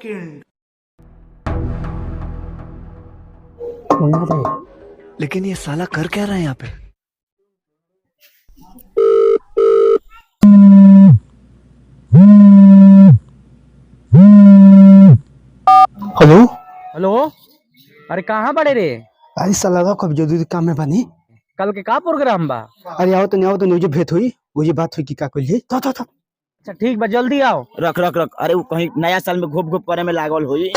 Second. लेकिन ये साला कर क्या रहा है यहाँ पे? Hello hello. अरे कहाँ बड़े रे? अरे साला कब जरूरी काम में बनी। कल के का प्रोग्राम बा? अरे आओ तो मुझे भेंट हुई, मुझे बात हुई कि का कहिए तो अच्छा ठीक बा, जल्दी आओ। रख रख रख। अरे वो कहीं नया साल में घोप घोप करे में लागल हुई।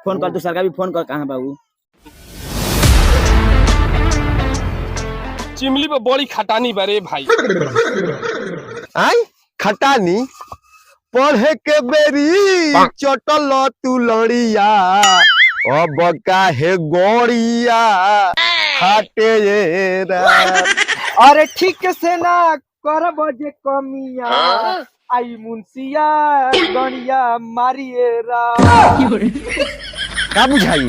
फोन कर, तू सरकार भी फोन कर। कहाँ बाबू? चिमली पे बड़ी खटानी बारे भाई। आई खटानी पढ़े के बेरी चटल तू लड़िया अब काहे गोड़िया हाटे ये अरे ठीक से ना कर बजे कमिया आई मुंसिया गणिया मारिए रा। का बुझाई?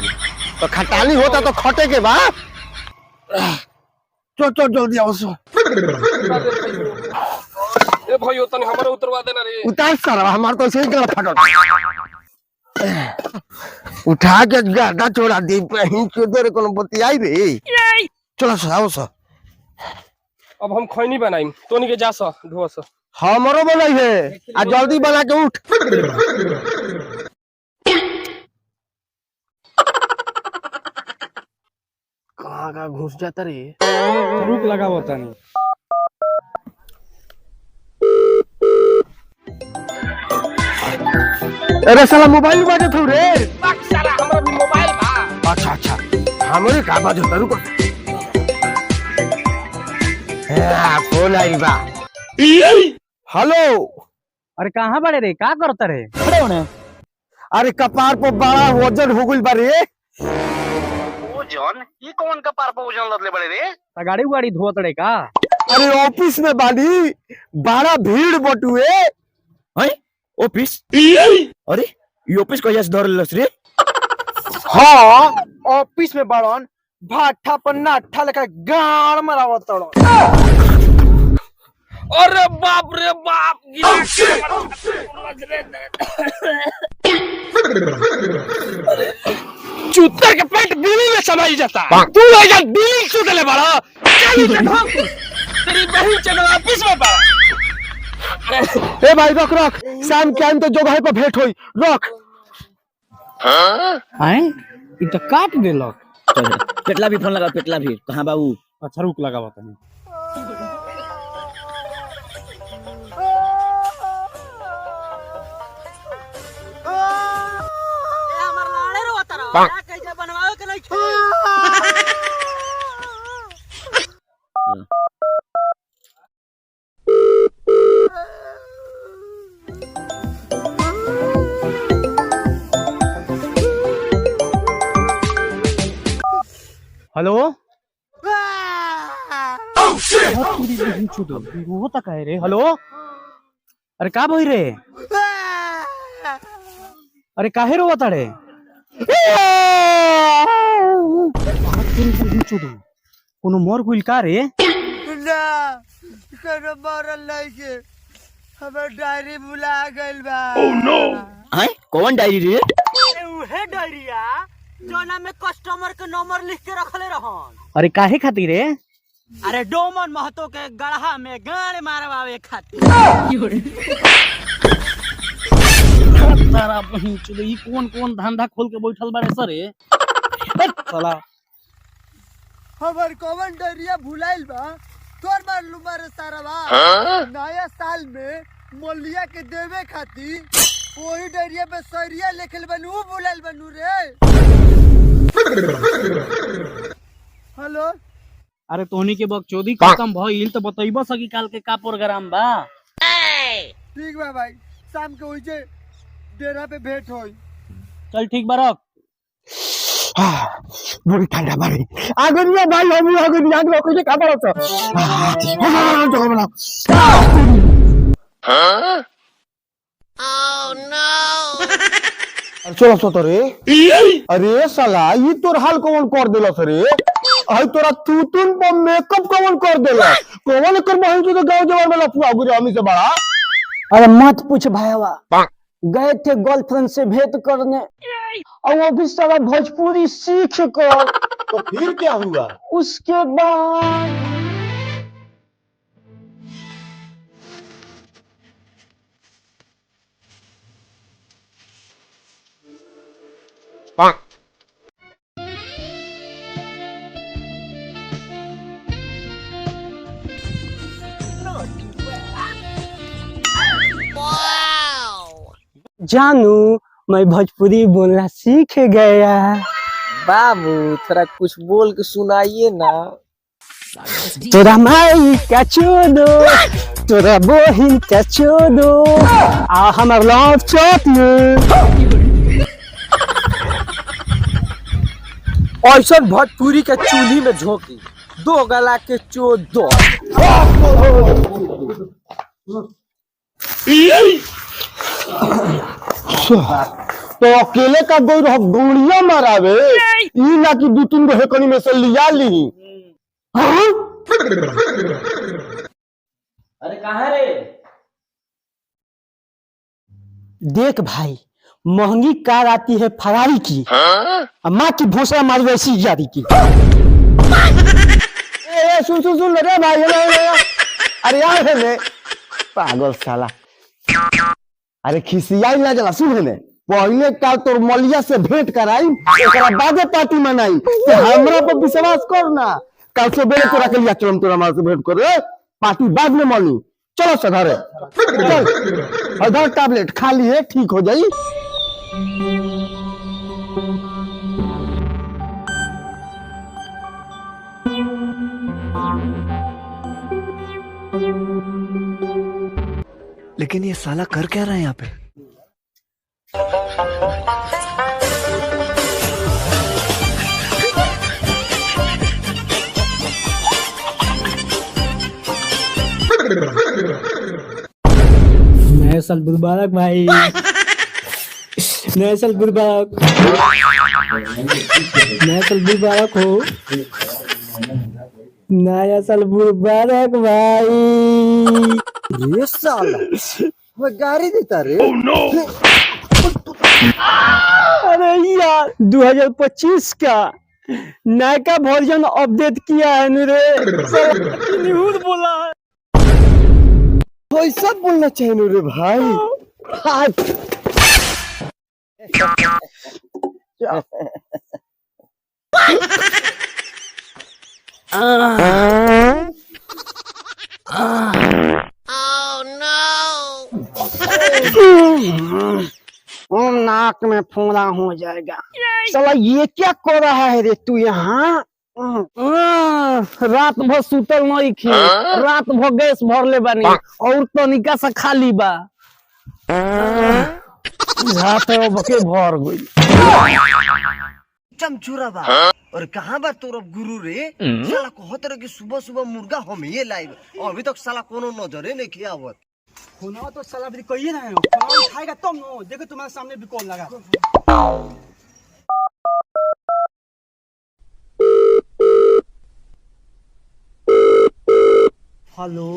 तो खटानी होता तो खटे के बा। चल जल्दी आओ सो। ए भाई तने हमरा उतरवा देना रे। उतार सर हमार तो सही गला फटल। उठा के गादा छोड़ा दे पही चोदर कोनो बतियाई रे। चलो सो आओ सो। अब हम खैनी बनाई, तोनी के जा स धो स। हमरो बनाई है आ जल्दी बना के उठ। कहाँ का घुस जाता रे। रुक लगा बता नहीं। अरे साला मोबाइल बाजत हो रे। साला हमरा भी मोबाइल बा। अच्छा हमरे का बाजत हो? रुको फोन आई बा। हेलो। अरे कहाँ बड़े रे? का करता रे? अरे कपार पर बड़ा वजन हो गइल बा रे। ओजन? ये कौन का पार पर ओजन लदले बड़े रे? गाड़ी उगाड़ी धोत रे का? अरे ऑफिस में बानी बड़ा भीड़ बटुए। हैं? ऑफिस? अरे ये ऑफिस कहिया से धरलस रे? हाँ ऑफिस में बड़न भाठा पर नाठा लेकर गाड़ मरावत तड़न। अरे बाप रे बाप। जूते के पेट बिल्ली में समाई जाता। तू ऐसा बिल्ली चुदले बड़ा। तेरी बहन चलो ऑफिस में बा। ए भाई रख शाम के आइम तो जगह पे भेंट होई। रख। हैं? इ तो काट देलक। पेटला भी फोन लगा, पेटला भी। कहाँ बाबू? अच्छा रुक लगा बता नहीं। हेलो। होता कहे रे? हेलो। अरे का भई रे? अरे काहे रोवता रे? कोनो मोर गुल का रे? ना कोनो मरल नहीं के, हमर डायरी भुला गइल बा। हैं? कौन डायरी रे? उहे डायरिया जोना में कस्टमर के नंबर लिख के रखले रहन। अरे काहे खातिर रे? अरे डोमन महतो के गढ़ा में गाड़ मारवावे खातिर। तारा बहिन चुदे ई कौन धंधा खोल के बैठल बारे सरे? साला हमर कौन डायरिया भुलाइल बा? तोर मालूम बारे सारा बा। नया साल में मोलिया के देवे खातिर वही डायरिया पे सरिया लिखल बनू भुलाइल बनू रे। हेलो। अरे तोहनी के बकचोदी खत्म भइल तो बतइबो सकी काल के का प्रोग्राम बा? ठीक बा भाई, शाम के होई जे डेरा पे भेंट होई। चल ठीक बा रख। बड़ी ठंडा बारी आगनिया भाई हम आगनिया आग लोग के का बरस चलो सोतो रे अरे साला ये तोर हाल कौन कर देलस रे आई तोरा तूतुन पर मेकअप कौन कर देलस कौन कर बहन जो गांव जवार में लफुआ गुरे हमी से बड़ा। अरे मत पूछ भाईवा, गए थे गर्लफ्रेंड से भेंट करने और वो भी सारा भोजपुरी सीख कर। तो फिर क्या हुआ? उसके बाद जानू मैं भोजपुरी बोलना सीख गया। बाबू थोड़ा कुछ बोल के सुनाइए ना। तोरा माई का चोदो, तोरा बहिन का चोदो, आ हमार लव चोदो। ऐसा भोजपुरी के चूल्ही में झोंकी दो गला के चोद दो। तो अकेले का गोई रह गोलियां मारावे ई ना कि दू तीन गो हेकनी में से लिया ली। हाँ? अरे कहाँ रे? देख भाई, महंगी कार आती है फरारी की, माँ की भूसा मारवेसी जारी की। ए सुन रे भाई अरे यार है ने पागल साला। अरे खिसियाई ना जला सुन ने पहले काल तोर मलिया से भेंट कराई एकरा बादे पार्टी मनाई तो हमरा पर विश्वास कर ना। कल से बेरे तोरा के लिया चलम तोरा मार से भेंट करे पार्टी बाद में मनी। चलो सधरे चल आधा टैबलेट खा लिए ठीक हो जाई। लेकिन ये साला कर क्या रहा है यहाँ पे? नया साल मुबारक भाई, नया साल मुबारक, नया साल मुबारक हो, नया साल मुबारक भाई। ये साला वो गाड़ी देता रे। अरे यार 2025 का नया वर्जन अपडेट किया है रे, न्यूज़ बोला है। पैसा बोलना चाहिए रे भाई। नाक में फोड़ा हो जाएगा। साला ये क्या कर रहा है रे तू यहाँ? रात भर सुतल नहीं खी, रात भर गैस भर ले बानी और तनिका सा खाली बा। रात बके भर गई। चमचूरा बा और कहाँ बा तोर गुरु रे? साला कहत रहे कि सुबह सुबह मुर्गा हम ये लाइव, अभी तक साला कोनो नजरे नहीं किया आवत। फोनवा तो साला भी कहिए ना, फोनवा उठाएगा तब न। देखो तुम्हारे सामने भी कॉल लगा। हेलो,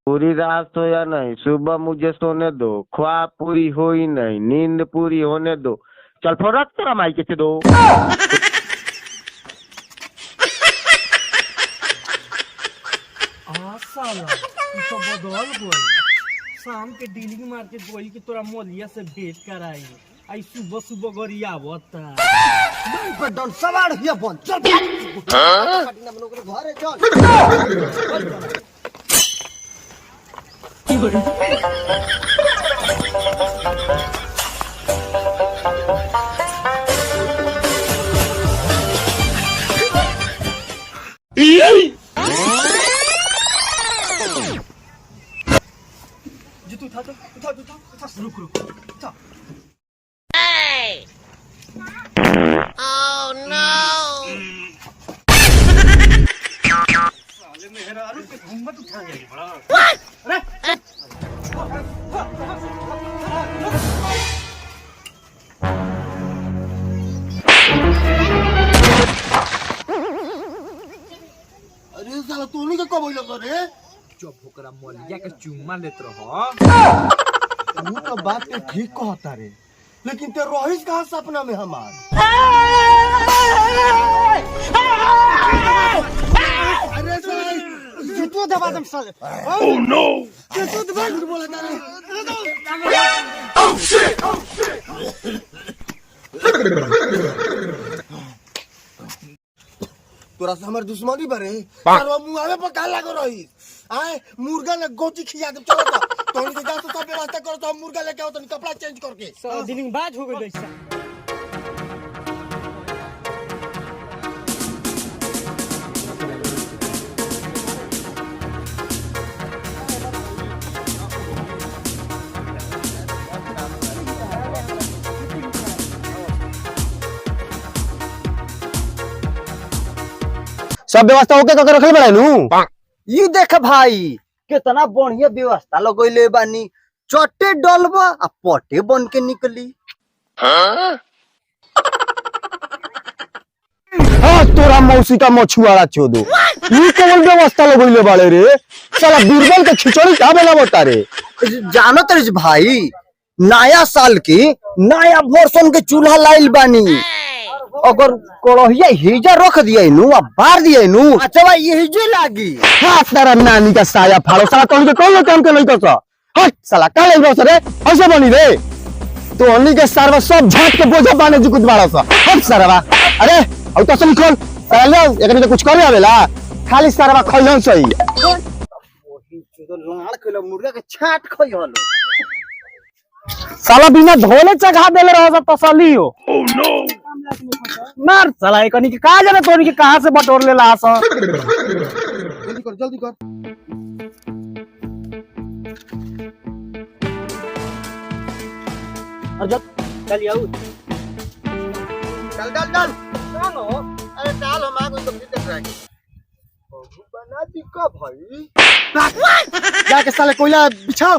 पूरी रात सोया नहीं, सुबह मुझे सोने दो। ख्वाब पूरी हुई नहीं, नींद पूरी होने दो। चल फोन तेरा माइक के दो। साला तो बदल गई। शाम के डीलिंग मार के गोई कि तोरा मोलिया से भेंट कराई, आई सुबह सुबह गरिया आवता। नहीं पर डन सवार हिया बन चल पार्टी ना मनो करे घरे चल। जी तू उठा, रुक उठा। से कब होइल रे? जब ओकरा मलिया के चुम्मा लेत रह तू तो बात के ठीक कहता रे, लेकिन ते रहीस कहाँ सपना में हमार? अरे साले जुतो दबा दम साले। ओह नो, जुतो दबा झूठ बोला था रे। तोरा से हमार दुश्मनी बरे, और मुंह पे काला लागो रही। आए मुर्गा ले गोची खिया दे चलो तो उनके जा तो सब व्यवस्था करो तो हम मुर्गा लेके आओ तो कपड़ा चेंज करके। सारा दिन बाज हो गई ऐसा। सब व्यवस्था ओके करके रखले बड़े नु। ये देख भाई कितना बढ़िया व्यवस्था लगोइले बानी, चट्टे डलबा आ पटे बन के निकली। हाँ तोरा मौसी का मछुआरा चोदो, ये केवल व्यवस्था लगोइले बाड़े रे। साला बीरबल के खिचड़ी का बेला बता रे। जानो तेरे भाई नया साल की नया वर्षन के चूल्हा लाइल बानी, अगर कड़हिया हिजा रख दिया नु आ बार दिया नु अच्छा ये जे लागी। हाँ तेरा नानी का साया फाड़ो साला, तो उनके कौन काम के नहीं कर सा। हट साला का ले बस रे, ऐसे बनी रे तो अन्नी के सारवा सब झाट के बोझा बाने जी कुछ बाड़ा सा। हट सारवा, अरे अब तो सुन खोल साला एकने तो कुछ करे आवेला, खाली सारवा खइलन सही। ओही चोदो लाड़ खइलो मुर्गा के छाट खइ हलो। साला बिना धोले चढ़ा देले रह तसली हो। ओह नो, मार साला एकनी के का जाने तोरी के कहां से बटोर ले लास। जल्दी कर जल्दी कर। अर्जुन चल आऊ, चल चल चल चलो। अरे चल हम आगे तो फिर देख रहे हैं। बना दी का भाई, जाके साले कोयला बिछाओ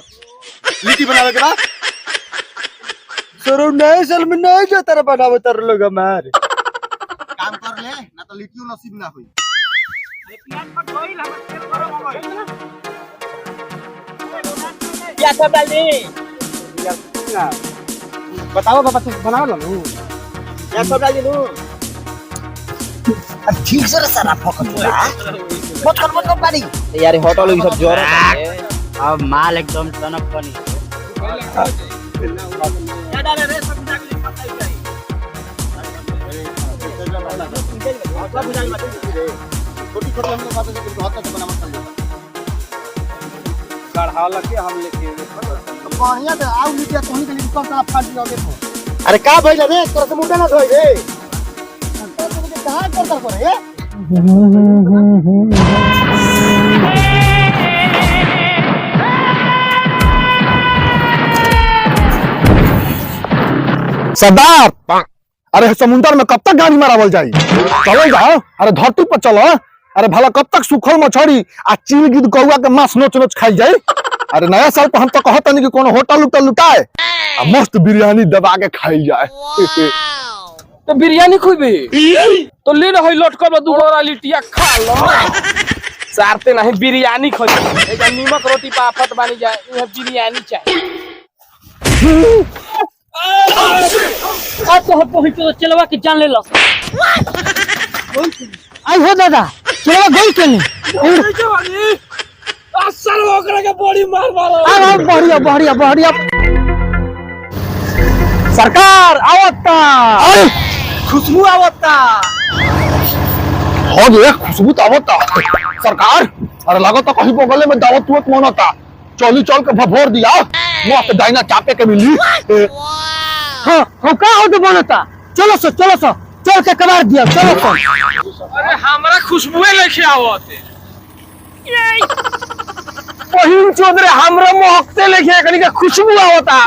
लिट्टी बनावे के बाद। सरो नए साल में नहीं जो तेरा बनावे तर लोग हमारे काम कर ले ना तो लिट्टी नसीब ना हुई। क्या सब डाल दे बताओ बाबा, तू बनाओ ना नु क्या सब डाल दे नु। ठीक से सारा फकत मत कर पानी यार होटल की सब जोर है। अब माल एकदम टनक बनी। क्या डाले रे सब डाल के पता ही नहीं। छोटी छोटी हम लोग बातें करके हाथ से बना मत कर। गढ़ा लगे हम लेके बढ़िया तो आउ लिट्टी तोहनी के लिए कब साला फाड़ दिया देखो। अरे का भइल रे तोरा से मुंडा ना धोई रे। कहां करता करे ए सरदार, अरे समुद्र में कब तक गाड़ी मारावल जाई? चलो जाओ, अरे धरती पर चलो। अरे भला कब तक सूखल मछली आ चील गिद्ध कौआ के मांस नोच नोच खाई जाए? अरे नया साल पर हम तो कहत नहीं कि कोनो होटल उटल लुटाए आ मस्त बिरयानी दबा के खाई जाए। तो बिरयानी खुबे तो ले रही लटकल दू गोरा लिटिया खा लो। सारते नहीं बिरयानी खोज एजा नीमक रोटी पे आफत बानी जाए, यह बिरयानी चाहिए। अब तो हम पहुंच तो चलवा के जान ले लो। आई हो दादा चलवा गई के नहीं असल ओकरा के बॉडी मार मारो। अरे बढ़िया बढ़िया बढ़िया सरकार आवता, खुशबू आवता। हो गया खुशबू तो आवता सरकार। अरे लगा तो कहीं बगले में दावत तुवत मनता, चली चल के भभोर दिया मस्त डाइना चापे के मिली। हाँ हम का हो तो बनता। चलो सो चल के कबार दिया। चलो सो। अरे हमरा खुशबुए लेके आवते पहिन चौधरी हमरा महकते लेके कनी के खुशबू आवता।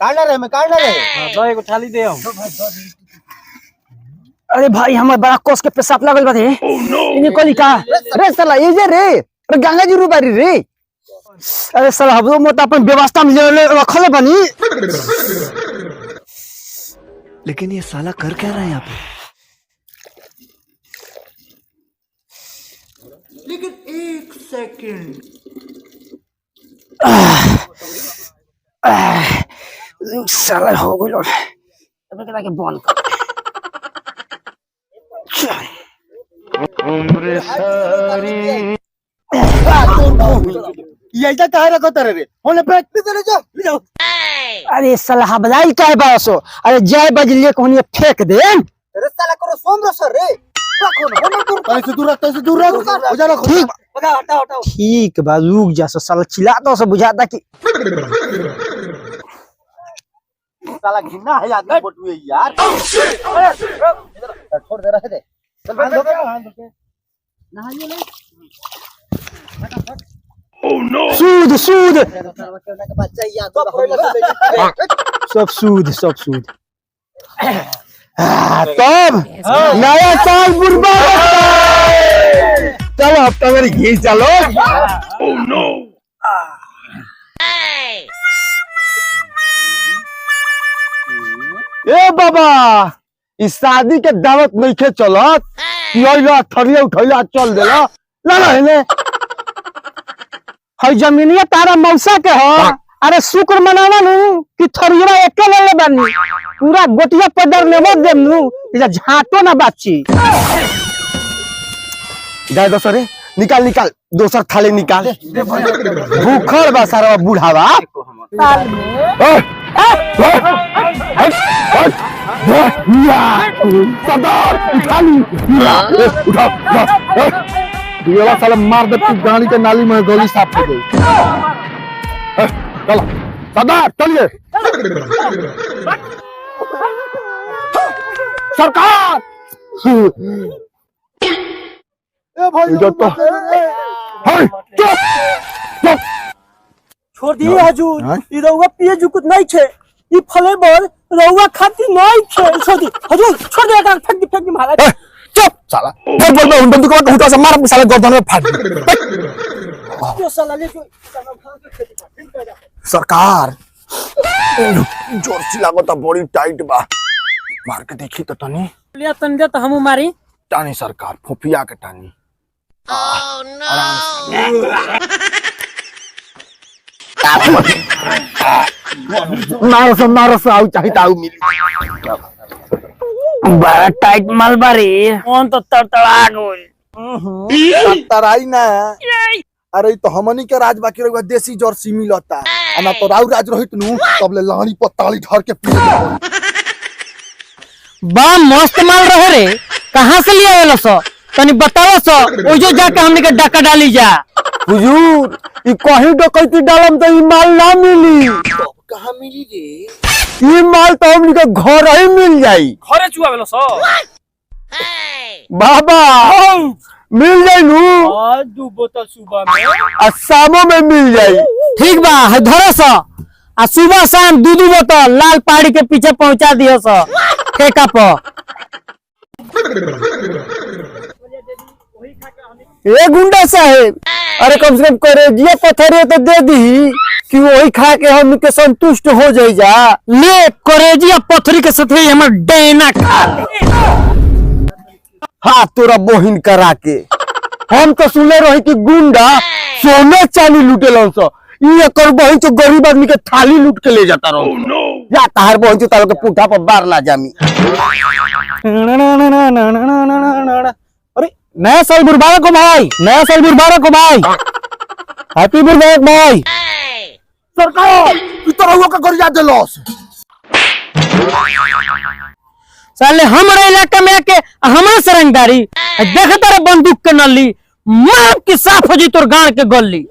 काढ़ना रहे मैं काढ़ना रहे दो एगो थाली दे हम। अरे भाई हमारे बड़ा कोस के पेशाब लगल बा रे इन्हें कोली का रे साला ये जे रे अरे गंगा जी रूबारी रे अरे साला हम लोग मोटा अपन व्यवस्था में रखले बनी। लेकिन ये साला कर क्या रहा है यहाँ पे? लेकिन एक सेकंड साला हो गइल अबे के लाके बंद कर ये इधर कहाँ रखो तेरे रे होने पे ले जाओ अरे साला हबलाई काय बासो अरे जय बजलिए कोनी फेंक दे अरे साला करो सोम सर रे रखो ना होने दूर रख हो जा रखो ठीक हटाओ हटाओ ठीक बा रुक जा साला चिल्ला दो से बुझाता कि साला घिन्ना है आदमी बटुए यार छोड़ दे रहे दे चल हाथ धो के नहाइए ले सूद सूद बच्चा याद सब सूद तब नया साल बुरबाद चलो अब तो मेरी घी चलो ए बाबा इस शादी के दावत नहीं खे चलत पियला थरिया उठैला चल देला ला ला हेने हई जमीनिया तारा मौसा के हो अरे शुक्र मनावा नु कि थरिया एके ले बानी पूरा गोटिया पदर लेबो देम नु इजा झाटो ना बाची गाय दोसरे निकाल निकाल दोसर थाली निकाल भूखल बा सारा बुढ़ावा ये साला मार दे तू गाड़ी के नाली में गोली साफ कर दे चलो सरदार चलिए सरकार ए भाई इधर तो हाय चुप चुप छोड़ दिए हजूर ई रउआ पिए जुकुत नहीं छे ई फ्लेवर रउआ खाती नहीं छे छोड़ दी हजूर छोड़ दे का फेंक दी महाराज चुप साला बोल बोल बंदूक को उठा से मार साले गर्दन में फाड़ जो साला ले जो सरकार जोर से लागो बड़ी टाइट बा मार के देखी तो तनी ले तन दे तो हम मारी टानी सरकार फुफिया के टानी मारो से आउ चाहिए ताऊ मिली बड़ा टाइट माल बारी कौन तो तड़तड़ा गई तराई ना अरे तो हमनी के राज बाकी रहुआ देसी जर्सी मिलता ना तो राउ राज रहित नु तब ले लानी पताली धर के पी बा मस्त माल रहे रे कहां से लिया वाला सो तनी बताओ सो ओ जो जाके हमने के डका डाली जा हुजूर ई कहीं डकैती डालम तो ई माल ना मिली कहां मिली रे ई माल तो हमनी के घर ही मिल जाई घरे चुआ वाला सो बाबा मिल जाई नु आज दो बोतल सुबह में आ शामों में मिल जाई ठीक बा धरो सो आ सुबह शाम दो बोतल लाल पहाड़ी के पीछे पहुंचा दियो सो ठेका पर ए गुंडा साहेब अरे कम से कम करेजिया पत्थर तो दे दी कि वही खा के हम के संतुष्ट हो जाई जा ले करेजिया पथरी के साथ हमर डेना खा ले हाँ तोरा बोहिन करा के हम तो सुने रही कि गुंडा सोने चांदी लूटेलन सो ई एकर बहिन तो गरीब आदमी के थाली लूट के ले जाता रहो या तार बहिन तो तारो के पुठा पर बार ना जामी अरे नया साल मुबारक हो भाई नया साल मुबारक हो भाई हैप्पी मुबारक भाई सरकार ई तो रहुआ का गरिया देलस साले हमारे इलाका में आके हमारे सरंगदारी देख तारा बंदूक के नली मार के साफ हो जी तोर गाड़ के गली